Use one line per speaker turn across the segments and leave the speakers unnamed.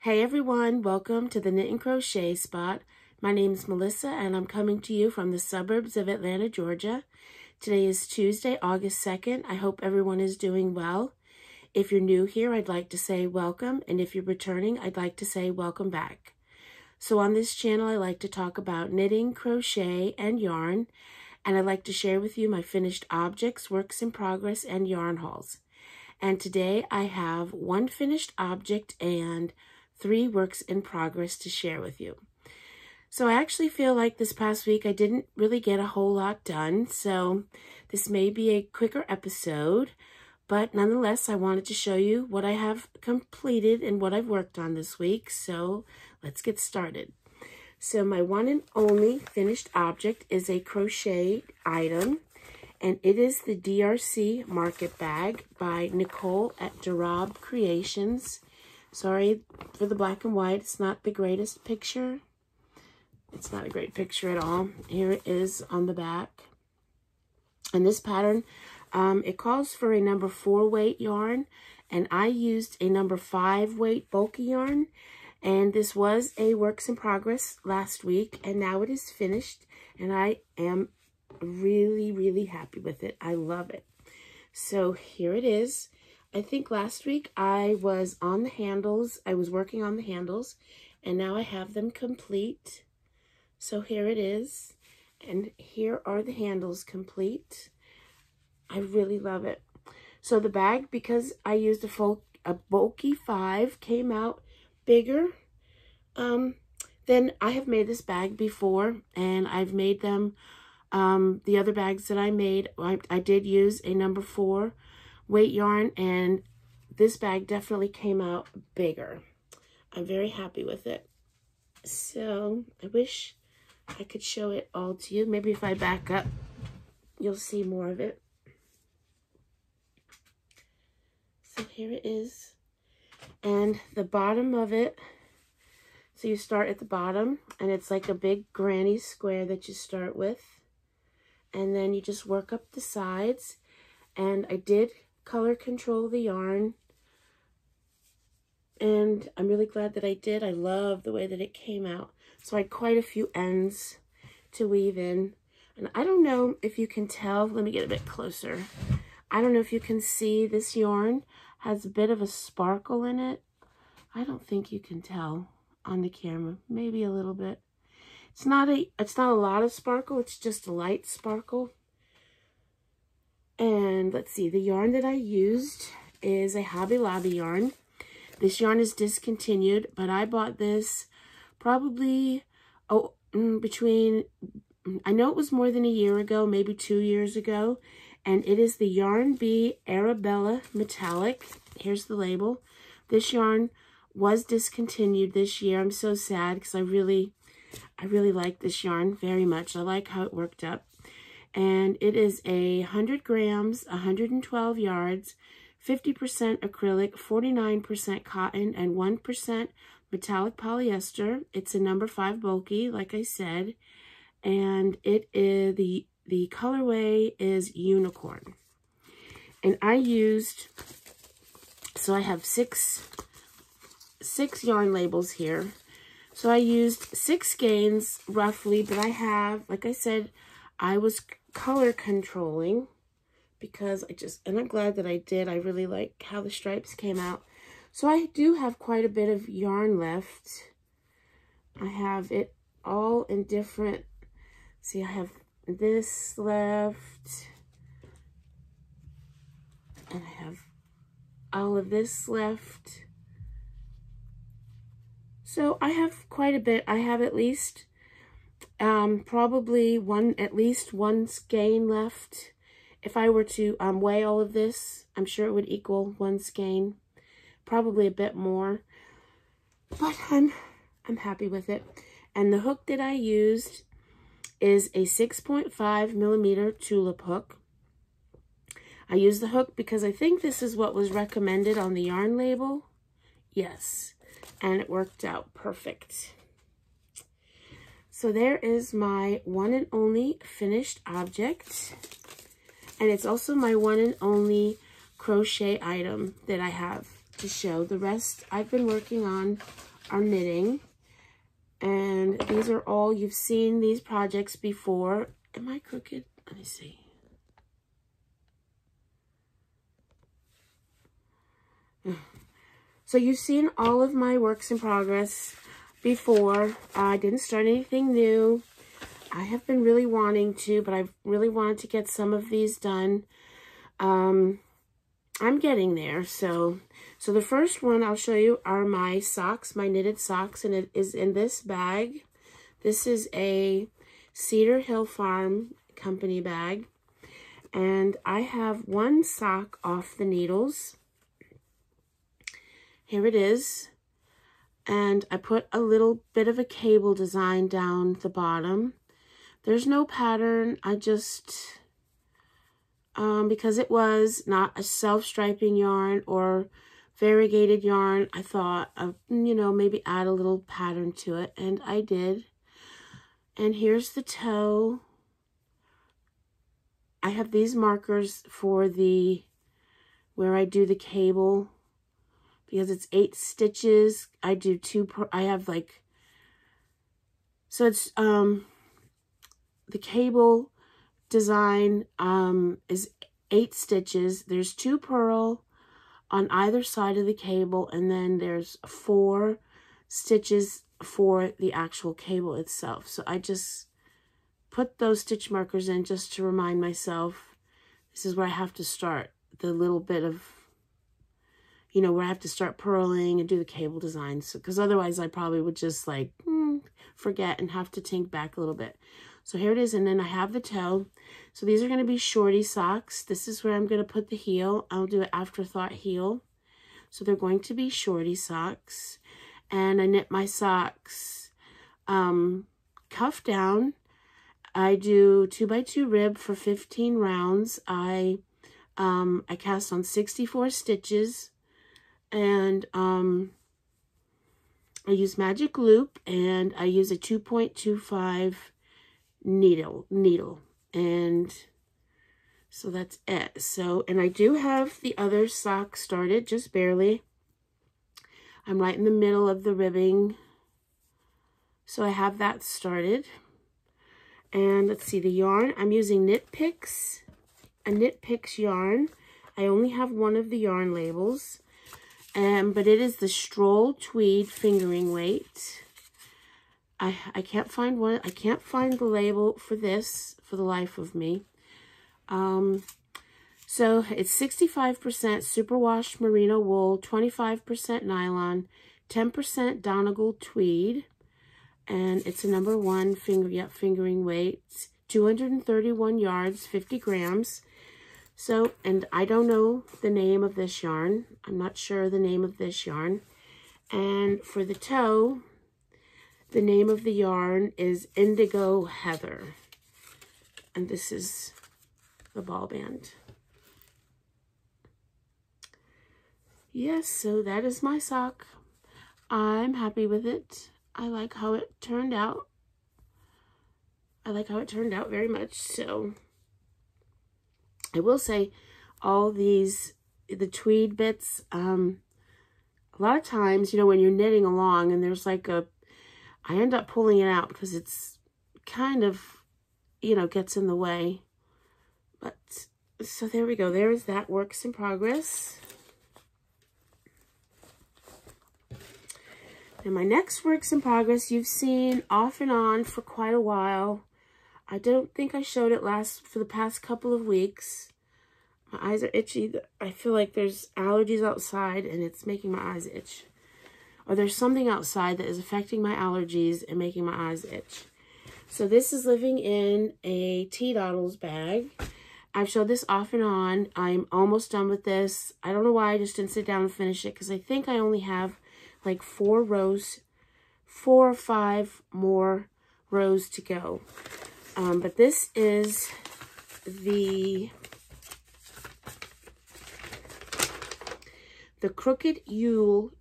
Hey everyone, welcome to the Knit and Crochet Spot. My name is Melissa and I'm coming to you from the suburbs of Atlanta, Georgia. Today is Tuesday, August 2nd. I hope everyone is doing well. If you're new here, I'd like to say welcome, and if you're returning, I'd like to say welcome back. So on this channel, I like to talk about knitting, crochet, and yarn, and I'd like to share with you my finished objects, works in progress, and yarn hauls. And today I have one finished object and 3 works in progress to share with you. So I actually feel like this past week I didn't really get a whole lot done, so this may be a quicker episode, but nonetheless I wanted to show you what I have completed and what I've worked on this week, so let's get started. So my one and only finished object is a crochet item, and it is the DRC Market Bag by Nicole at Durab Creations. Sorry for the black and white. It's not the greatest picture. It's not a great picture at all. Here it is on the back. And this pattern, it calls for a number 4 weight yarn. And I used a number 5 weight bulky yarn. And this was a works in progress last week. And now it is finished. And I am really, really happy with it. I love it. So here it is. I think last week I was on the handles. I was working on the handles, and now I have them complete. So here it is, and here are the handles complete. I really love it. So the bag, because I used a bulky 5, came out bigger. Then I have made this bag before, and I've made them, the other bags that I made, I did use a number 4 weight yarn, and this bag definitely came out bigger. I'm very happy with it. So I wish I could show it all to you. Maybe if I back up, you'll see more of it. So here it is. And the bottom of it, so you start at the bottom, and it's like a big granny square that you start with. And then you just work up the sides. And I did color control the yarn, and I'm really glad that I did. I love the way that it came out. So I had quite a few ends to weave in, and I don't know if you can tell. Let me get a bit closer. I don't know if you can see, this yarn has a bit of a sparkle in it. I don't think you can tell on the camera, maybe a little bit. It's not a lot of sparkle, it's just a light sparkle. And let's see, the yarn that I used is a Hobby Lobby yarn. This yarn is discontinued, but I bought this probably, between, I know it was more than a year ago, maybe 2 years ago. And it is the Yarn Bee Arabella Metallic. Here's the label. This yarn was discontinued this year. I'm so sad because I really like this yarn very much. I like how it worked up. And it is 100 grams, 112 yards, 50% acrylic, 49% cotton, and 1% metallic polyester. It's a number 5 bulky, like I said, and it is the colorway is unicorn. And I used, so I have six yarn labels here. So I used 6 skeins roughly, but I have, like I said, I was color controlling because and I'm glad that I did. I really like how the stripes came out. So I do have quite a bit of yarn left. I have it all in different, see, I have this left, and I have all of this left. So I have quite a bit. I have at least probably at least one skein left. If I were to weigh all of this, I'm sure it would equal 1 skein, probably a bit more, but I'm happy with it. And the hook that I used is a 6.5 millimeter tulip hook. I used the hook because I think this is what was recommended on the yarn label. Yes, and it worked out perfect. So there is my one and only finished object. And it's also my one and only crochet item that I have to show. The rest I've been working on our knitting. And these are all, you've seen these projects before. Am I crooked? Let me see. So you've seen all of my works in progress before. I didn't start anything new. I have been really wanting to, but I really wanted to get some of these done. I'm getting there. So the first one I'll show you are my socks, my knitted socks, and it is in this bag. This is a Cedar Hill Farm Company bag. And I have one sock off the needles. Here it is. And I put a little bit of a cable design down the bottom. There's no pattern. I just, because it was not a self-striping yarn or variegated yarn, I thought of, you know, maybe add a little pattern to it. And I did. And here's the toe. I have these markers for where I do the cable, because it's 8 stitches. I do 2 per, I have like, so it's, the cable design, is 8 stitches. There's 2 purl on either side of the cable, and then there's 4 stitches for the actual cable itself. So I just put those stitch markers in just to remind myself this is where I have to start the little bit of, you know, where I have to start purling and do the cable design. So, because otherwise I probably would just like forget and have to think back a little bit. So here it is, and then I have the toe. So these are going to be shorty socks. This is where I'm going to put the heel. I'll do an afterthought heel. So they're going to be shorty socks. And I knit my socks cuff down. I do 2x2 rib for 15 rounds. I cast on 64 stitches, and I use magic loop, and I use a 2.25 needle, and so that's it. So, and I do have the other sock started, just barely. I'm right in the middle of the ribbing, so I have that started. And let's see, the yarn, I'm using Knit Picks, a Knit Picks yarn. I only have one of the yarn labels, but it is the Stroll Tweed fingering weight. I can't find one. I can't find the label for this for the life of me. So it's 65% superwash merino wool, 25% nylon, 10% Donegal tweed, and it's a number 1 fingering weight, 231 yards, 50 grams. So, and I don't know the name of this yarn. I'm not sure the name of this yarn. And for the toe, the name of the yarn is Indigo Heather. And this is the ball band. Yes, so that is my sock. I'm happy with it. I like how it turned out. I like how it turned out very much. So I will say all these, the tweed bits, a lot of times, you know, when you're knitting along and there's like I end up pulling it out because it's kind of, you know, gets in the way. But, so there we go. There is that works in progress. And my next works in progress, you've seen off and on for quite a while. I don't think I showed it for the past couple of weeks. My eyes are itchy. I feel like there's allergies outside and it's making my eyes itch. Or there's something outside that is affecting my allergies and making my eyes itch. So this is living in a Tea Doddles bag. I've showed this off and on. I'm almost done with this. I don't know why I just didn't sit down and finish it, because I think I only have like 4 or 5 more rows to go. But this is the Crooked U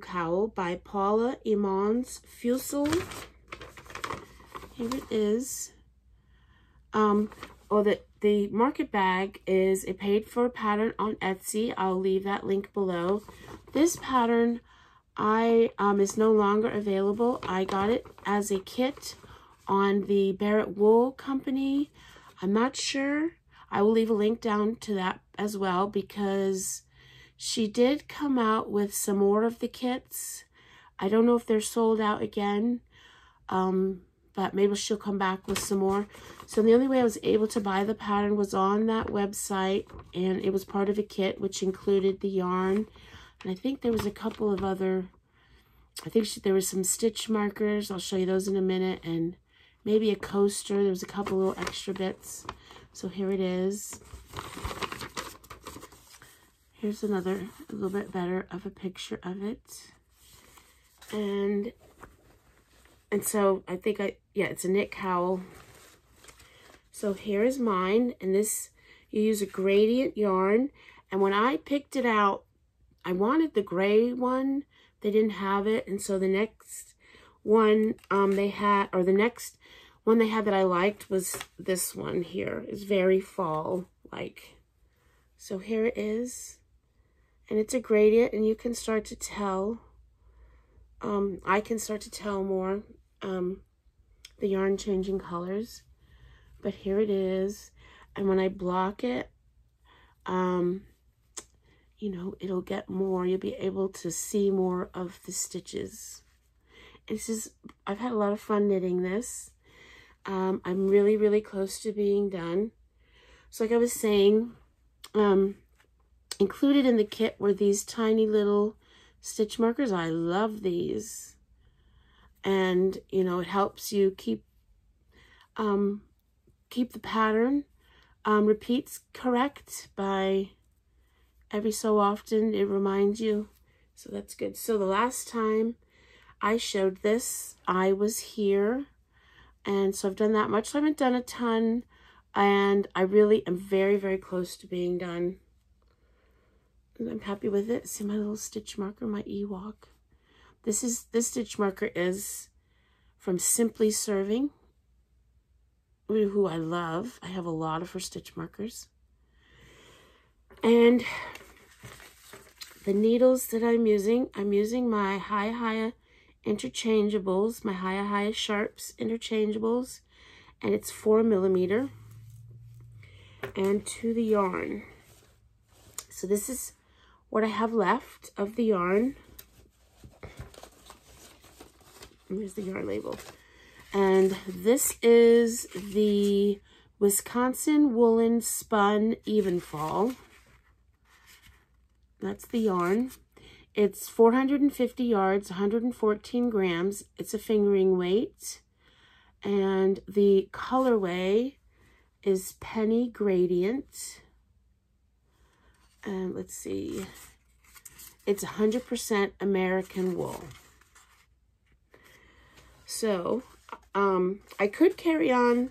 cowl by Paula Imons Fusel. Here it is. The market bag is a paid for pattern on Etsy. I'll leave that link below. This pattern is no longer available. I got it as a kit on the Barrett Wool Company. I'm not sure. I will leave a link down to that as well, because she did come out with some more of the kits. I don't know if they're sold out again, but maybe she'll come back with some more. So the only way I was able to buy the pattern was on that website, and it was part of a kit which included the yarn. And I think there was a couple of other, there was some stitch markers. I'll show you those in a minute, and maybe a coaster. There was a couple little extra bits. So here it is. Here's another, a little bit better of a picture of it. And so I think yeah, it's a knit cowl. So here is mine, and this, you use a gradient yarn. And when I picked it out, I wanted the gray one. They didn't have it, and so the next one they had, or the next one they had that I liked was this one here. It's very fall-like. So here it is, and it's a gradient, and you can start to tell. I can start to tell more the yarn changing colors, but here it is. And when I block it, you know, it'll get more. You'll be able to see more of the stitches. It's just, I've had a lot of fun knitting this. I'm really, really close to being done. So like I was saying, included in the kit were these tiny little stitch markers. I love these. And, you know, it helps you keep the pattern repeats correct by every so often. It reminds you. So that's good. So the last time I showed this, I was here. And so I've done that much. So I haven't done a ton. And I really am very, very close to being done. And I'm happy with it. See my little stitch marker, my Ewok. This stitch marker is from Simply Serving, who I love. I have a lot of her stitch markers. And the needles that I'm using my Hiya interchangeables, my Hiya Sharps interchangeables, and it's 4mm. And to the yarn. So this is what I have left of the yarn. Here's the yarn label. And this is the Wisconsin Woolen Spun Evenfall. That's the yarn. It's 450 yards, 114 grams. It's a fingering weight. And the colorway is Penny Gradient. And let's see. It's 100% American wool. So, I could carry on,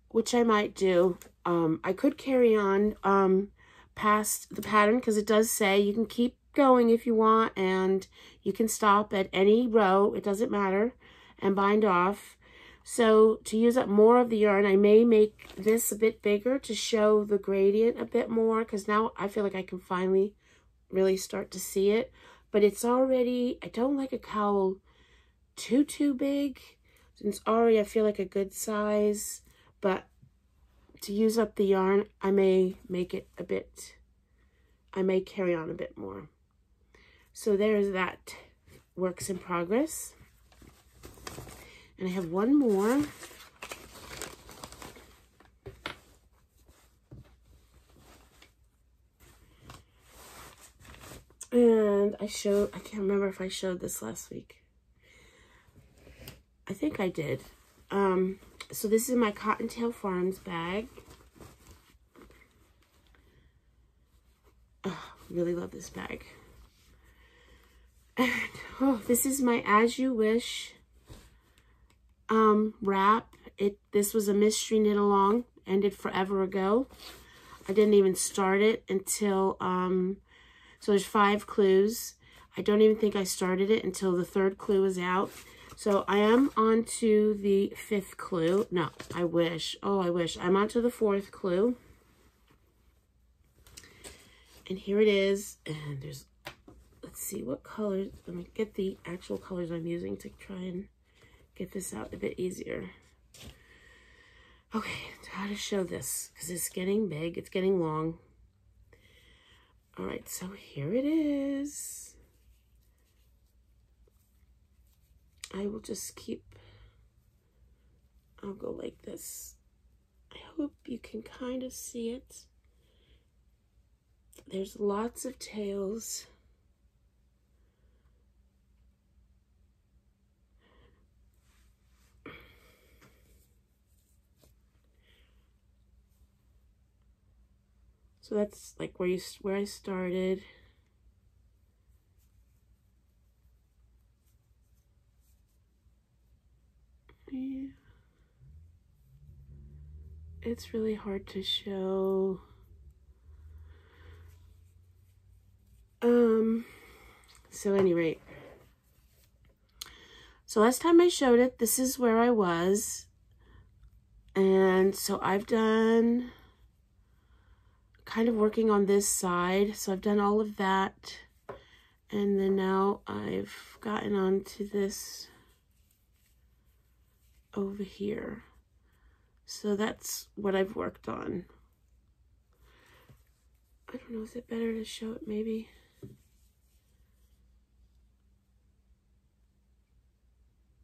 which I might do. I could carry on past the pattern, because it does say you can keep going if you want, and you can stop at any row, it doesn't matter, and bind off. So to use up more of the yarn, I may make this a bit bigger to show the gradient a bit more, because now I feel like I can finally really start to see it. But it's already, I don't like a cowl too big. It's already, I feel like, a good size. But to use up the yarn, I may make it a bit, I may carry on a bit more. So there's that works in progress. And I have one more. And I can't remember if I showed this last week. I think I did. So this is my Cottontail Farms bag. Oh, really love this bag. And, oh, this is my As You Wish wrap. This was a mystery knit along, ended forever ago. I didn't even start it until so there's 5 clues. I don't even think I started it until the 3rd clue was out. So I am on to the 5th clue. No, I wish. Oh, I wish. I'm on to the 4th clue. And here it is. And there's, let's see what colors. Let me get the actual colors I'm using to try and get this out a bit easier. Okay, how to show this, because it's getting big, it's getting long. All right, so here it is. I will just keep, I'll go like this. I hope you can kind of see it. There's lots of tails. So that's like where I started. Yeah. It's really hard to show. So at any rate. So last time I showed it, this is where I was. And so I've done kind of working on this side. So I've done all of that. And then now I've gotten onto this over here. So that's what I've worked on. I don't know, is it better to show it maybe?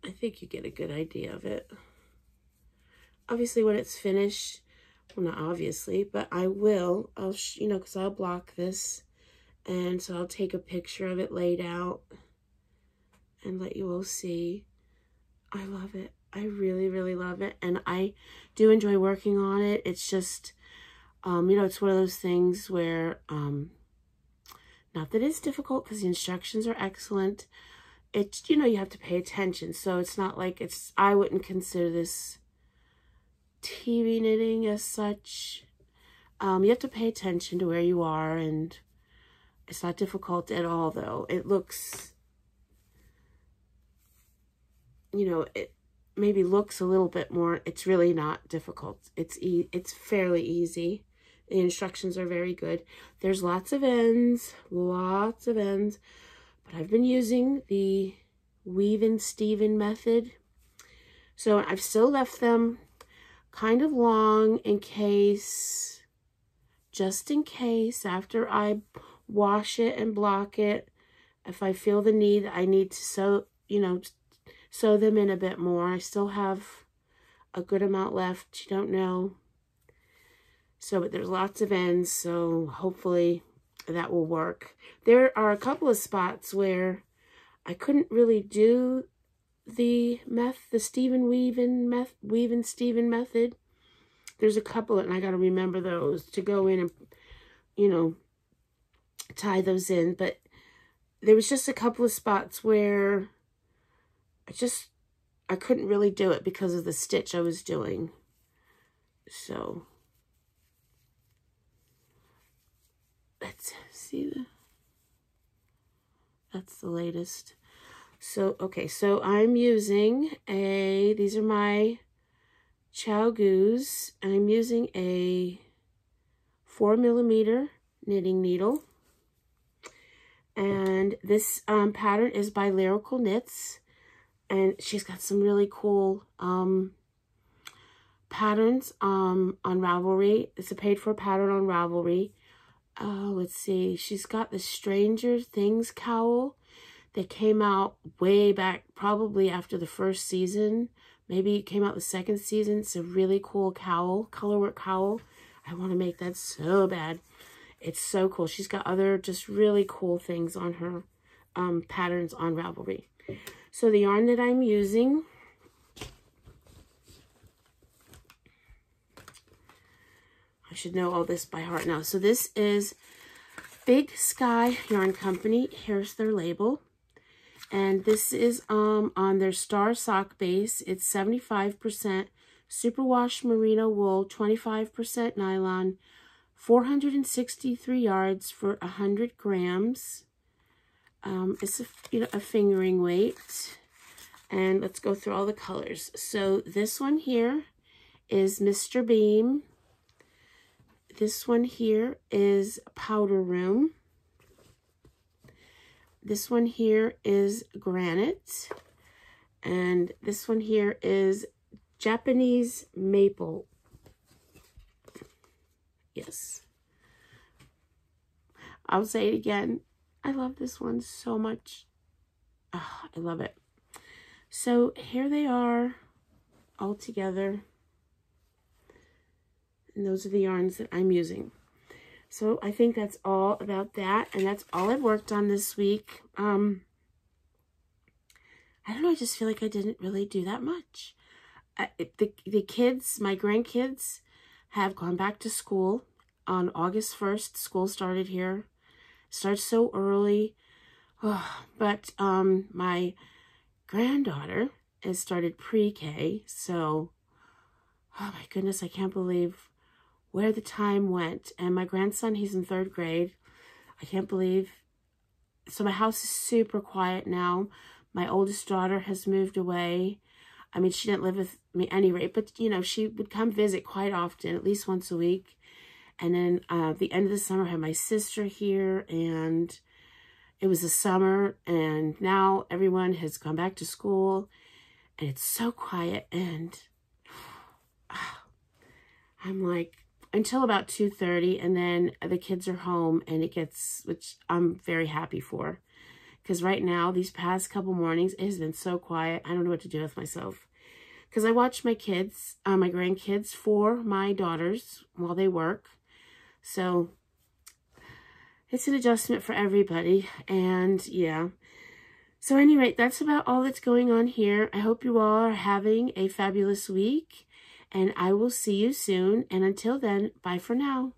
I think you get a good idea of it. Obviously when it's finished, well not obviously, but I will, you know, because I'll block this. And so I'll take a picture of it laid out and let you all see. I love it. I really, really love it. And I do enjoy working on it. It's just, you know, it's one of those things where, not that it's difficult because the instructions are excellent. It's, you know, you have to pay attention. So it's not like it's, I wouldn't consider this TV knitting as such. You have to pay attention to where you are, and it's not difficult at all though. It looks, you know, it maybe looks a little bit more, it's really not difficult. It's fairly easy. The instructions are very good. There's lots of ends, but I've been using the Weave and Steven method. So I've still left them kind of long in case, just in case, after I wash it and block it, if I feel the need, I need to sew, you know, sew them in a bit more. I still have a good amount left. You don't know. So, but there's lots of ends, so hopefully that will work. There are a couple of spots where I couldn't really do the Weave and Steven method. There's a couple, and I got to remember those to go in and, you know, tie those in. But there was just a couple of spots where I couldn't really do it because of the stitch I was doing. So let's see, that's the latest. So, okay, so I'm using these are my Chow Goos, and I'm using a 4mm knitting needle. And this pattern is by Lyrical Knits, and she's got some really cool patterns on Ravelry. It's a paid for pattern on Ravelry. Let's see, she's got the Stranger Things cowl that came out way back, probably after the first season. Maybe it came out the second season. It's a really cool cowl, colorwork cowl. I want to make that so bad. It's so cool. She's got other just really cool things on her patterns on Ravelry. So the yarn that I'm using, I should know all this by heart now. So this is Big Sky Yarn Company. Here's their label. And this is on their Star Sock base. It's 75% superwash merino wool, 25% nylon, 463 yards for 100 grams. It's a fingering weight. And let's go through all the colors. So this one here is Mr. Beam. This one here is Powder Room. This one here is Granite. And this one here is Japanese Maple. Yes. I'll say it again. I love this one so much. Oh, I love it. So here they are all together. And those are the yarns that I'm using. So I think that's all about that. And that's all I've worked on this week. I don't know. I just feel like I didn't really do that much. The kids, my grandkids, have gone back to school on August 1st. School started here. Starts so early. Oh, but my granddaughter has started pre-K. So, oh my goodness, I can't believe where the time went. And my grandson, he's in 3rd grade. I can't believe. So my house is super quiet now. My oldest daughter has moved away. I mean, she didn't live with me at any rate, but, you know, she would come visit quite often, at least once a week. And then at the end of the summer, I had my sister here, and it was the summer, and now everyone has gone back to school, and it's so quiet, and I'm like, until about 2:30, and then the kids are home, and it gets, which I'm very happy for. Because right now, these past couple mornings, it has been so quiet. I don't know what to do with myself. Because I watch my kids, my grandkids, for my daughters while they work. So it's an adjustment for everybody. And yeah. So anyway, that's about all that's going on here. I hope you all are having a fabulous week. And I will see you soon. And until then, bye for now.